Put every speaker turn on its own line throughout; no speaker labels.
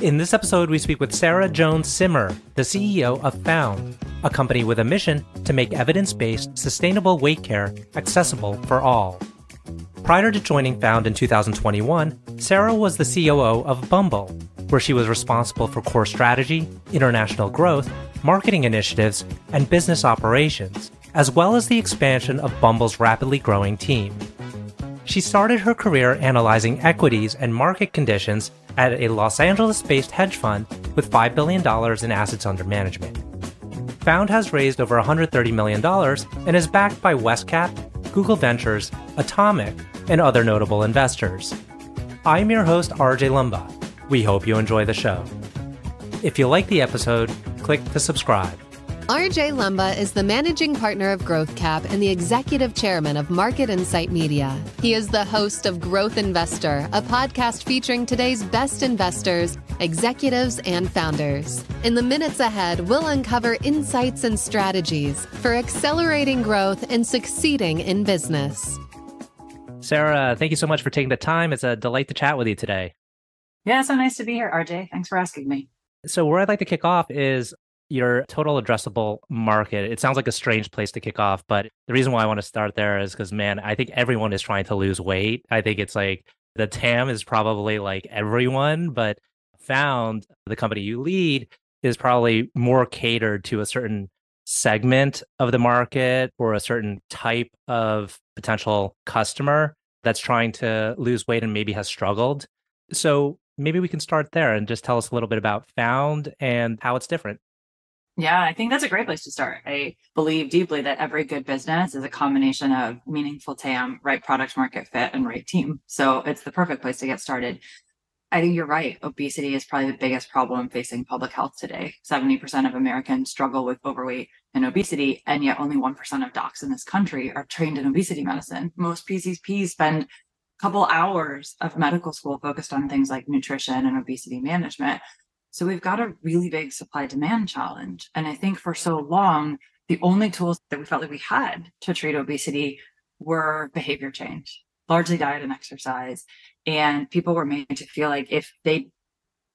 In this episode, we speak with Sarah Jones-Simmer, the CEO of Found, a company with a mission to make evidence-based, sustainable weight care accessible for all. Prior to joining Found in 2021, Sarah was the COO of Bumble, where she was responsible for core strategy, international growth, marketing initiatives, and business operations, as well as the expansion of Bumble's rapidly growing team. She started her career analyzing equities and market conditions at a Los Angeles-based hedge fund with $5 billion in assets under management. Found has raised over $130 million and is backed by WestCap, Google Ventures, Atomic, and other notable investors. I'm your host, RJ Lumba. We hope you enjoy the show. If you like the episode, click to subscribe.
RJ Lumba is the managing partner of WestCap and the executive chairman of Market Insight Media. He is the host of Growth Investor, a podcast featuring today's best investors, executives, and founders. In the minutes ahead, we'll uncover insights and strategies for accelerating growth and succeeding in business.
Sarah, thank you so much for taking the time. It's a delight to chat with you today.
Yeah, so nice to be here, RJ. Thanks for asking me.
So where I'd like to kick off is your total addressable market. It sounds like a strange place to kick off, but the reason why I want to start there is because, man, I think everyone is trying to lose weight. I think it's like the TAM is probably like everyone, but Found, the company you lead, is probably more catered to a certain segment of the market or a certain type of potential customer that's trying to lose weight and maybe has struggled. So maybe we can start there and just tell us a little bit about Found and how it's different.
Yeah, I think that's a great place to start. I believe deeply that every good business is a combination of meaningful TAM, right product market fit, and right team. So it's the perfect place to get started. I think you're right. Obesity is probably the biggest problem facing public health today. 70% of Americans struggle with overweight and obesity, and yet only 1% of docs in this country are trained in obesity medicine. Most PCPs spend a couple hours of medical school focused on things like nutrition and obesity management. So we've got a really big supply demand challenge. And I think for so long, the only tools that we felt like we had to treat obesity were behavior change, largely diet and exercise. And people were made to feel like if they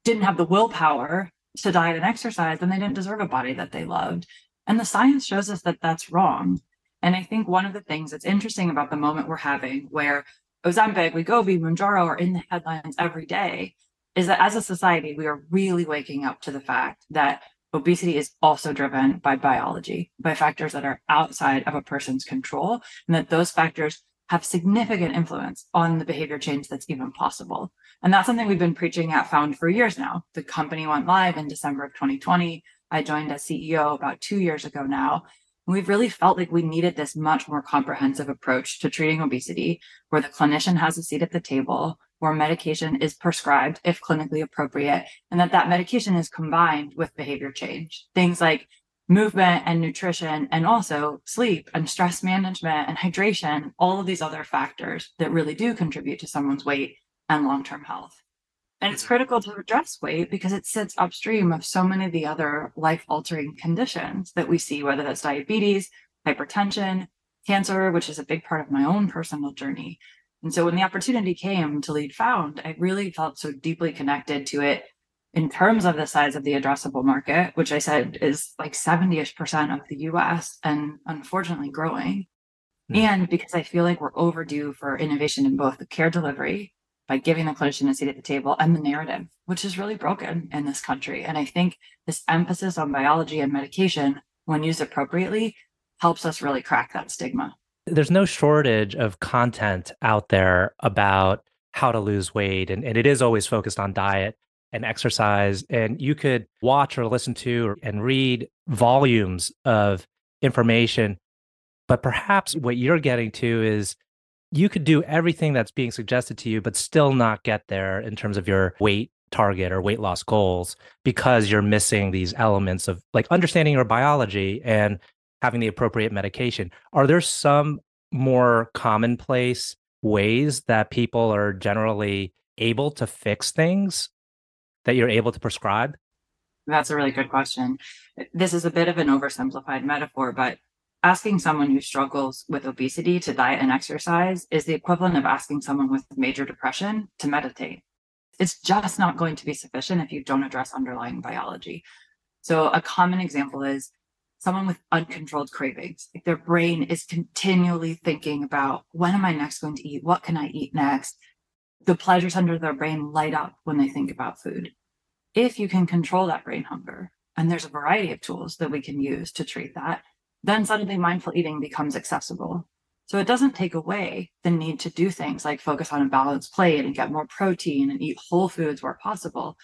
didn't have the willpower to diet and exercise, then they didn't deserve a body that they loved. And the science shows us that that's wrong. And I think one of the things that's interesting about the moment we're having where Ozempic, Wegovy, Mounjaro are in the headlines every day is that as a society, we are really waking up to the fact that obesity is also driven by biology, by factors that are outside of a person's control, and that those factors have significant influence on the behavior change that's even possible. And that's something we've been preaching at Found for years now. The company went live in December of 2020. I joined as CEO about 2 years ago now. And we've really felt like we needed this much more comprehensive approach to treating obesity, where the clinician has a seat at the table, where medication is prescribed if clinically appropriate, and that medication is combined with behavior change. Things like movement and nutrition, and also sleep and stress management and hydration, all of these other factors that really do contribute to someone's weight and long-term health. And it's critical to address weight because it sits upstream of so many of the other life-altering conditions that we see, whether that's diabetes, hypertension, cancer, which is a big part of my own personal journey. And so when the opportunity came to lead Found, I really felt so deeply connected to it in terms of the size of the addressable market, which I said is like 70-ish% of the US and unfortunately growing. And because I feel like we're overdue for innovation in both the care delivery by giving the clinician a seat at the table and the narrative, which is really broken in this country. And I think this emphasis on biology and medication, when used appropriately, helps us really crack that stigma.
There's no shortage of content out there about how to lose weight, and it is always focused on diet and exercise. And you could watch or listen to and read volumes of information. But perhaps what you're getting to is you could do everything that's being suggested to you, but still not get there in terms of your weight target or weight loss goals because you're missing these elements of like understanding your biology and having the appropriate medication. Are there some more commonplace ways that people are generally able to fix things that you're able to prescribe?
That's a really good question. This is a bit of an oversimplified metaphor, but asking someone who struggles with obesity to diet and exercise is the equivalent of asking someone with major depression to meditate. It's just not going to be sufficient if you don't address underlying biology. So a common example is someone with uncontrolled cravings. Like their brain is continually thinking about, when am I next going to eat? What can I eat next? The pleasure centers of their brain light up when they think about food. If you can control that brain hunger, and there's a variety of tools that we can use to treat that, then suddenly mindful eating becomes accessible. So it doesn't take away the need to do things like focus on a balanced plate and get more protein and eat whole foods where possible.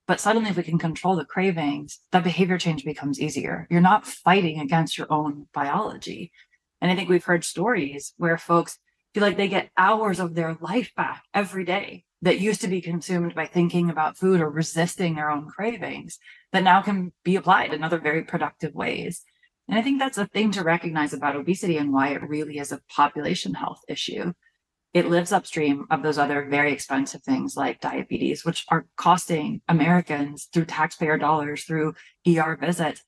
But suddenly, if we can control the cravings, that behavior change becomes easier. You're not fighting against your own biology. And I think we've heard stories where folks feel like they get hours of their life back every day that used to be consumed by thinking about food or resisting their own cravings that now can be applied in other very productive ways. And I think that's a thing to recognize about obesity and why it really is a population health issue. It lives upstream of those other very expensive things like diabetes, which are costing Americans through taxpayer dollars, through ER visits,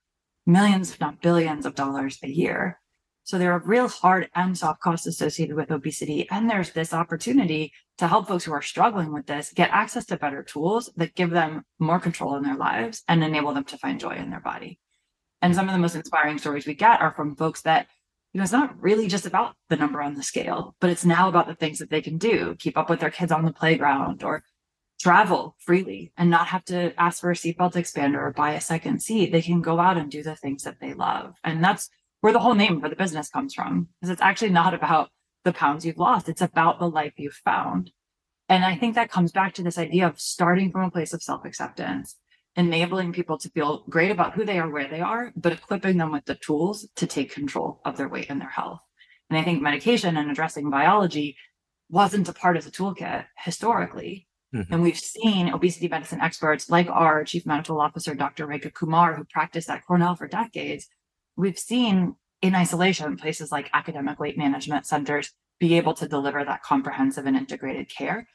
millions, if not billions of dollars a year. So there are real hard and soft costs associated with obesity. And there's this opportunity to help folks who are struggling with this get access to better tools that give them more control in their lives and enable them to find joy in their body. And some of the most inspiring stories we get are from folks that, it's not really just about the number on the scale, but it's now about the things that they can do, keep up with their kids on the playground or travel freely and not have to ask for a seatbelt expander or buy a second seat. They can go out and do the things that they love. And that's where the whole name for the business comes from, because it's actually not about the pounds you've lost. It's about the life you've found. And I think that comes back to this idea of starting from a place of self-acceptance, enabling people to feel great about who they are, where they are, but equipping them with the tools to take control of their weight and their health. And I think medication and addressing biology wasn't a part of the toolkit historically. Mm-hmm. And we've seen obesity medicine experts like our chief medical officer, Dr. Rekha Kumar, who practiced at Cornell for decades. We've seen in isolation places like academic weight management centers be able to deliver that comprehensive and integrated care,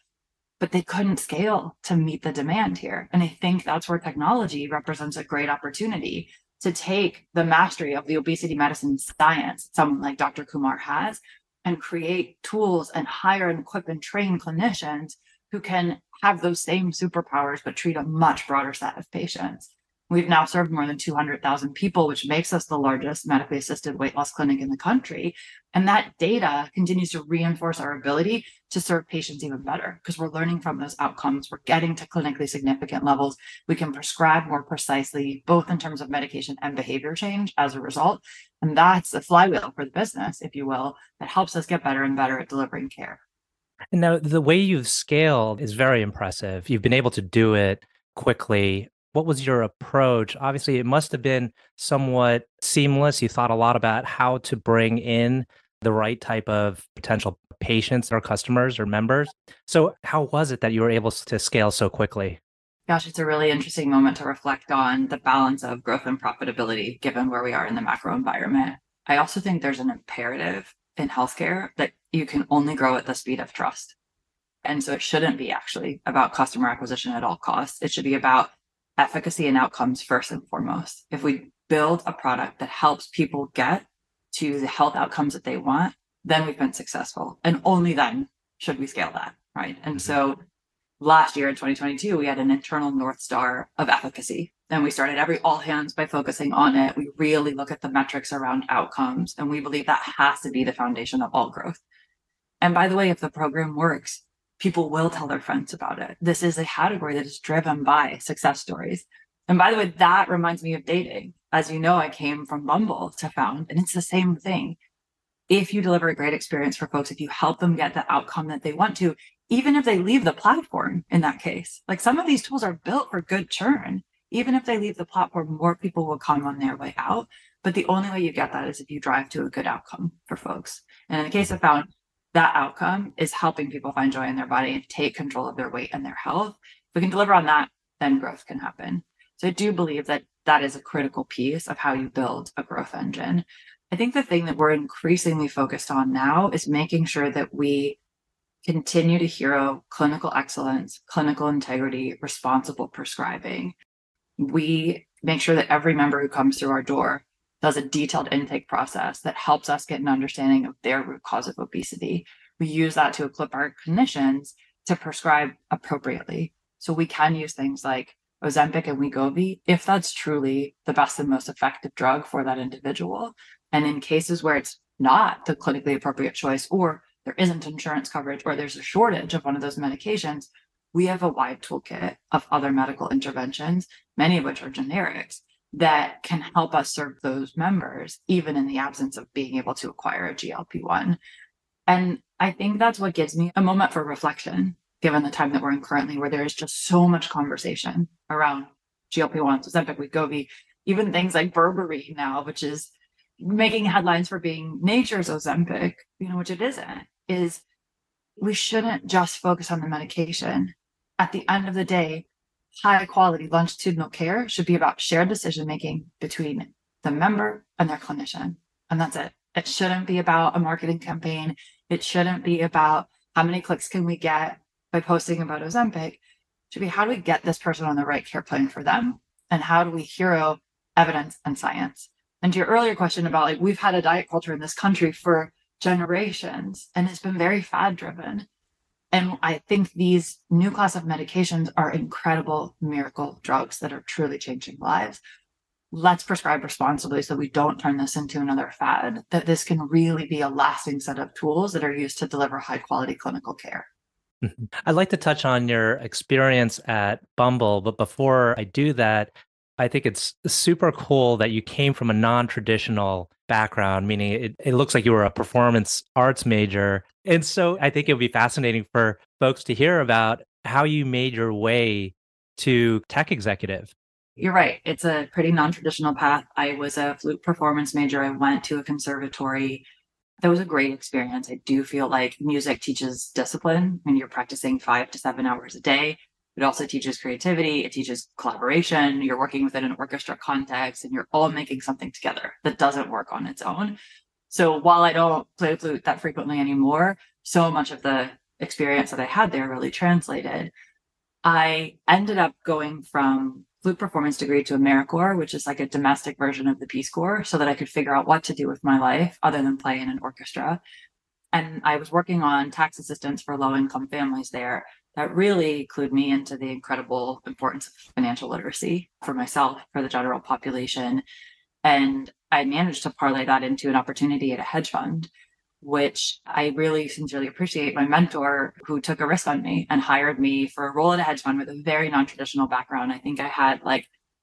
but they couldn't scale to meet the demand here. And I think that's where technology represents a great opportunity to take the mastery of the obesity medicine science someone like Dr. Kumar has and create tools and hire and equip and train clinicians who can have those same superpowers, but treat a much broader set of patients. We've now served more than 200,000 people, which makes us the largest medically assisted weight loss clinic in the country. And that data continues to reinforce our ability to serve patients even better because we're learning from those outcomes. We're getting to clinically significant levels. We can prescribe more precisely, both in terms of medication and behavior change as a result. And that's a flywheel for the business, if you will, that helps us get better and better at delivering care.
And now the way you've scaled is very impressive. You've been able to do it quickly. What was your approach? Obviously, it must have been somewhat seamless. You thought a lot about how to bring in the right type of potential patients or customers or members. So how was it that you were able to scale so quickly?
Gosh, it's a really interesting moment to reflect on the balance of growth and profitability, given where we are in the macro environment. I also think there's an imperative in healthcare that you can only grow at the speed of trust. And so it shouldn't be actually about customer acquisition at all costs. It should be about efficacy and outcomes first and foremost. If we build a product that helps people get to the health outcomes that they want, then we've been successful. And only then should we scale that, right? And so last year in 2022, we had an internal North Star of efficacy. And we started every all hands by focusing on it. We really look at the metrics around outcomes. And we believe that has to be the foundation of all growth. And by the way, if the program works, people will tell their friends about it. This is a category that is driven by success stories. And by the way, that reminds me of dating. As you know, I came from Bumble to found, and it's the same thing. If you deliver a great experience for folks, if you help them get the outcome that they want to, even if they leave the platform in that case, like some of these tools are built for good churn. Even if they leave the platform, more people will come on their way out. But the only way you get that is if you drive to a good outcome for folks. And in the case of Found, that outcome is helping people find joy in their body and take control of their weight and their health. If we can deliver on that, then growth can happen. So I do believe that that is a critical piece of how you build a growth engine. I think the thing that we're increasingly focused on now is making sure that we continue to hero clinical excellence, clinical integrity, responsible prescribing. We make sure that every member who comes through our door does a detailed intake process that helps us get an understanding of their root cause of obesity. We use that to equip our clinicians to prescribe appropriately. So we can use things like Ozempic and Wegovy if that's truly the best and most effective drug for that individual. And in cases where it's not the clinically appropriate choice, or there isn't insurance coverage, or there's a shortage of one of those medications, we have a wide toolkit of other medical interventions, many of which are generics, that can help us serve those members, even in the absence of being able to acquire a GLP-1. And I think that's what gives me a moment for reflection, given the time that we're in currently, where there is just so much conversation around GLP-1s, Ozempic, Wegovy, even things like berberine now, which is making headlines for being nature's Ozempic, which it isn't, is we shouldn't just focus on the medication. At the end of the day, high quality longitudinal care should be about shared decision making between the member and their clinician. And that's it. It shouldn't be about a marketing campaign. It shouldn't be about how many clicks can we get by posting about Ozempic. It should be, how do we get this person on the right care plan for them? And how do we hero evidence and science? And to your earlier question about we've had a diet culture in this country for generations, and it's been very fad driven. And I think these new class of medications are incredible miracle drugs that are truly changing lives. Let's prescribe responsibly so we don't turn this into another fad, that this can really be a lasting set of tools that are used to deliver high quality clinical care.
I'd like to touch on your experience at Bumble, but before I do that, I think it's super cool that you came from a non-traditional background, meaning it looks like you were a performance arts major. And so I think it would be fascinating for folks to hear about how you made your way to tech executive.
You're right. It's a pretty non-traditional path. I was a flute performance major. I went to a conservatory. That was a great experience. I do feel like music teaches discipline when you're practicing 5 to 7 hours a day. It also teaches creativity. It teaches collaboration. You're working within an orchestra context and you're all making something together that doesn't work on its own. So while I don't play flute that frequently anymore, so much of the experience that I had there really translated. I ended up going from flute performance degree to AmeriCorps, which is like a domestic version of the Peace Corps, so that I could figure out what to do with my life other than play in an orchestra. And I was working on tax assistance for low-income families there. That really clued me into the incredible importance of financial literacy for myself, for the general population. And I managed to parlay that into an opportunity at a hedge fund, which I really sincerely appreciate my mentor who took a risk on me and hired me for a role at a hedge fund with a very non-traditional background. I think I had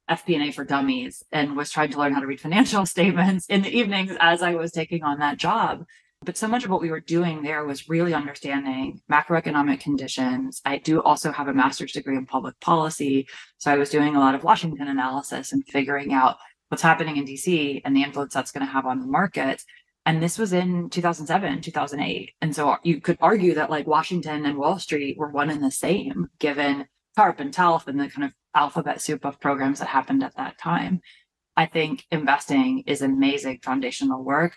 FP&A for dummies and was trying to learn how to read financial statements in the evenings as I was taking on that job. But so much of what we were doing there was really understanding macroeconomic conditions. I do also have a master's degree in public policy. So I was doing a lot of Washington analysis and figuring out what's happening in DC and the influence that's going to have on the market. And this was in 2007, 2008. And so you could argue that Washington and Wall Street were one and the same, given TARP and TALF and the kind of alphabet soup of programs that happened at that time. I think investing is amazing foundational work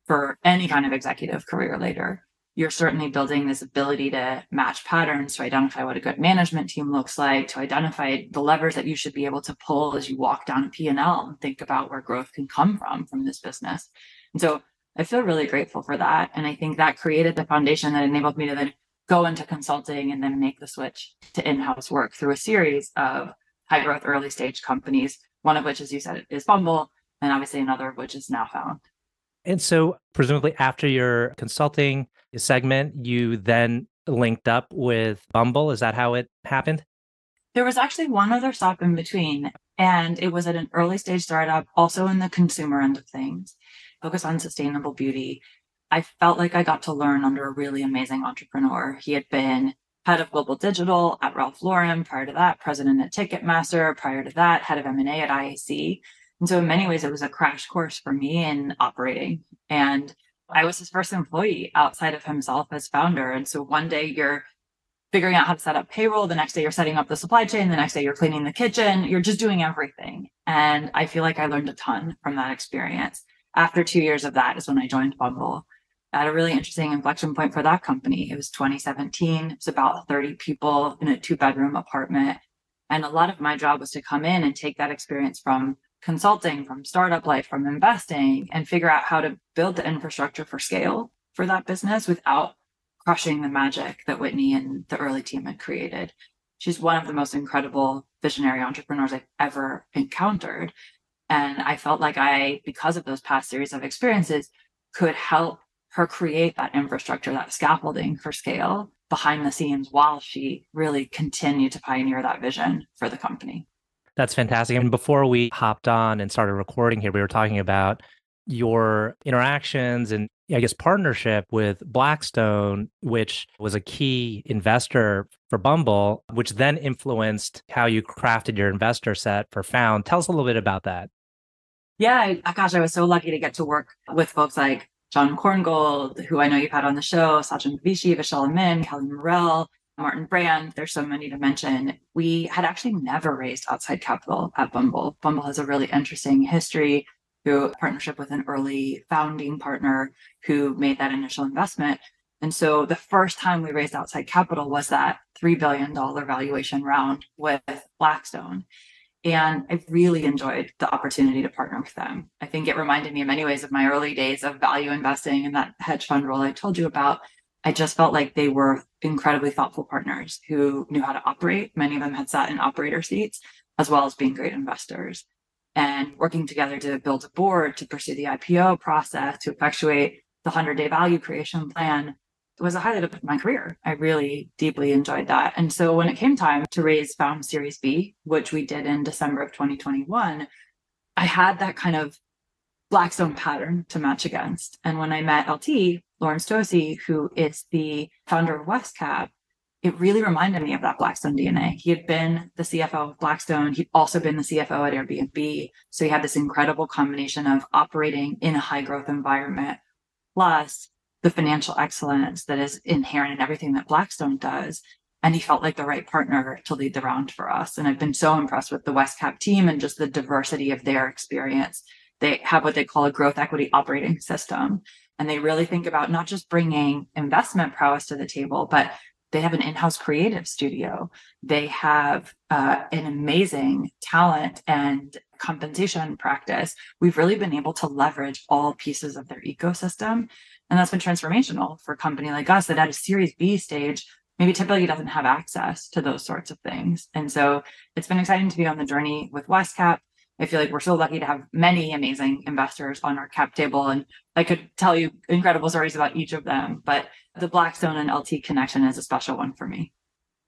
for any kind of executive career later. You're certainly building this ability to match patterns, to identify what a good management team looks like, to identify the levers that you should be able to pull as you walk down a P&L and think about where growth can come from this business. And so I feel really grateful for that. And I think that created the foundation that enabled me to then go into consulting and then make the switch to in-house work through a series of high growth early stage companies, one of which, as you said, is Bumble, and obviously another of which is Now Found.
And so presumably after your consulting segment, you then linked up with Bumble. Is that how it happened?
There was actually one other stop in between, and it was at an early stage startup, also in the consumer end of things, focused on sustainable beauty. I felt like I got to learn under a really amazing entrepreneur. He had been head of global digital at Ralph Lauren. Prior to that, president at Ticketmaster. Prior to that, head of M&A at IAC. And so in many ways, it was a crash course for me in operating. And I was his first employee outside of himself as founder. And so one day you're figuring out how to set up payroll. The next day you're setting up the supply chain. The next day you're cleaning the kitchen. You're just doing everything. And I feel like I learned a ton from that experience. After 2 years of that is when I joined Bumble at a really interesting inflection point for that company. It was 2017. It was about 30 people in a 2-bedroom apartment. And a lot of my job was to come in and take that experience from consulting, from startup life, from investing, and figure out how to build the infrastructure for scale for that business without crushing the magic that Whitney and the early team had created. She's one of the most incredible visionary entrepreneurs I've ever encountered. And I felt like because of those past series of experiences, could help her create that infrastructure, that scaffolding for scale behind the scenes while she really continued to pioneer that vision for the company.
That's fantastic. And before we hopped on and started recording here, we were talking about your interactions and I guess partnership with Blackstone, which was a key investor for Bumble, which then influenced how you crafted your investor set for Found. Tell us a little bit about that.
Yeah, gosh, I was so lucky to get to work with folks like John Korngold, who I know you've had on the show, Sachin Vishi, Vishal Amin, Kelly Morrell, Martin Brand. There's so many to mention. We had actually never raised outside capital at Bumble. Bumble has a really interesting history through a partnership with an early founding partner who made that initial investment. And so the first time we raised outside capital was that $3 billion valuation round with Blackstone. And I really enjoyed the opportunity to partner with them. I think it reminded me in many ways of my early days of value investing and that hedge fund role I told you about. I just felt like they were incredibly thoughtful partners who knew how to operate. Many of them had sat in operator seats, as well as being great investors. And working together to build a board, to pursue the IPO process, to effectuate the 100-day value creation plan, was a highlight of my career. I really deeply enjoyed that. And so when it came time to raise Found Series B, which we did in December of 2021, I had that kind of Blackstone pattern to match against. And when I met LT, Lawrence Tosi, who is the founder of WestCap, it really reminded me of that Blackstone DNA. He had been the CFO of Blackstone. He'd also been the CFO at Airbnb. So he had this incredible combination of operating in a high growth environment, plus the financial excellence that is inherent in everything that Blackstone does. And he felt like the right partner to lead the round for us. And I've been so impressed with the WestCap team and just the diversity of their experience. They have what they call a growth equity operating system. And they really think about not just bringing investment prowess to the table, but they have an in-house creative studio. They have an amazing talent and compensation practice. We've really been able to leverage all pieces of their ecosystem. And that's been transformational for a company like us that at a Series B stage, maybe typically doesn't have access to those sorts of things. And so it's been exciting to be on the journey with WestCap. I feel like we're so lucky to have many amazing investors on our cap table. And I could tell you incredible stories about each of them, but the Blackstone and LT connection is a special one for me.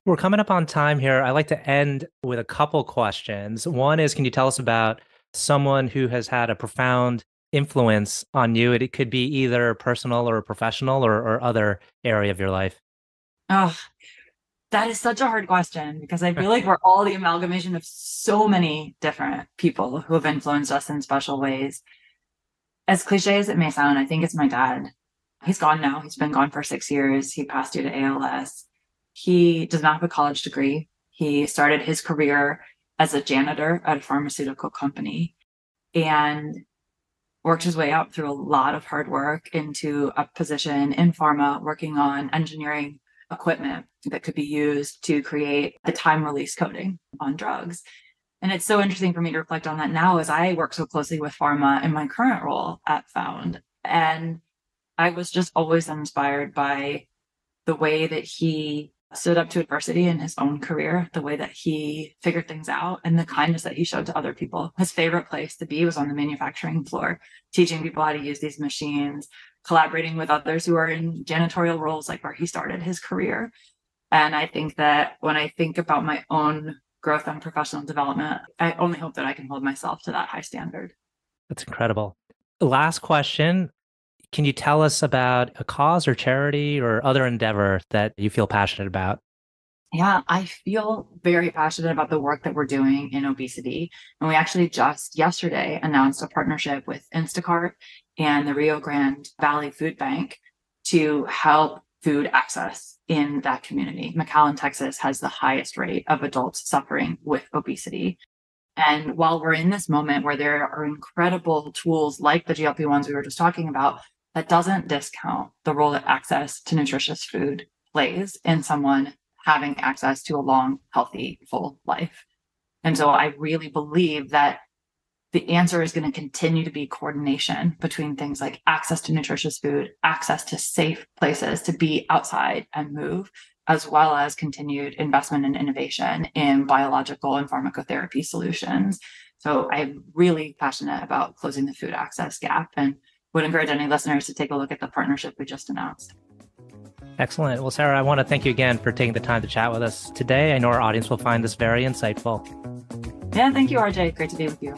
We're coming up on time here. I like to end with a couple questions. One is, can you tell us about someone who has had a profound influence on you? It could be either personal or professional or other area of your life.
Oh, that is such a hard question because I feel like we're all the amalgamation of so many different people who have influenced us in special ways. As cliche as it may sound, I think it's my dad. He's gone now. He's been gone for 6 years. He passed due to ALS. He does not have a college degree. He started his career as a janitor at a pharmaceutical company and worked his way up through a lot of hard work into a position in pharma, working on engineering equipment that could be used to create the time release coating on drugs. And it's so interesting for me to reflect on that now as I work so closely with pharma in my current role at Found. And I was just always inspired by the way that he stood up to adversity in his own career, the way that he figured things out, and the kindness that he showed to other people. His favorite place to be was on the manufacturing floor, teaching people how to use these machines, collaborating with others who are in janitorial roles, like where he started his career. And I think that when I think about my own growth and professional development, I only hope that I can hold myself to that high standard.
That's incredible. Last question. Can you tell us about a cause or charity or other endeavor that you feel passionate about?
Yeah, I feel very passionate about the work that we're doing in obesity. And we actually just yesterday announced a partnership with Instacart and the Rio Grande Valley Food Bank to help food access in that community. McAllen, Texas has the highest rate of adults suffering with obesity. And while we're in this moment where there are incredible tools like the GLP-1s we were just talking about, that doesn't discount the role that access to nutritious food plays in someone having access to a long, healthy, full life. And so I really believe that the answer is going to continue to be coordination between things like access to nutritious food, access to safe places to be outside and move, as well as continued investment and innovation in biological and pharmacotherapy solutions. So I'm really passionate about closing the food access gap and would encourage any listeners to take a look at the partnership we just announced.
Excellent. Well, Sarah, I want to thank you again for taking the time to chat with us today. I know our audience will find this very insightful.
Yeah, thank you, RJ. Great to be with you.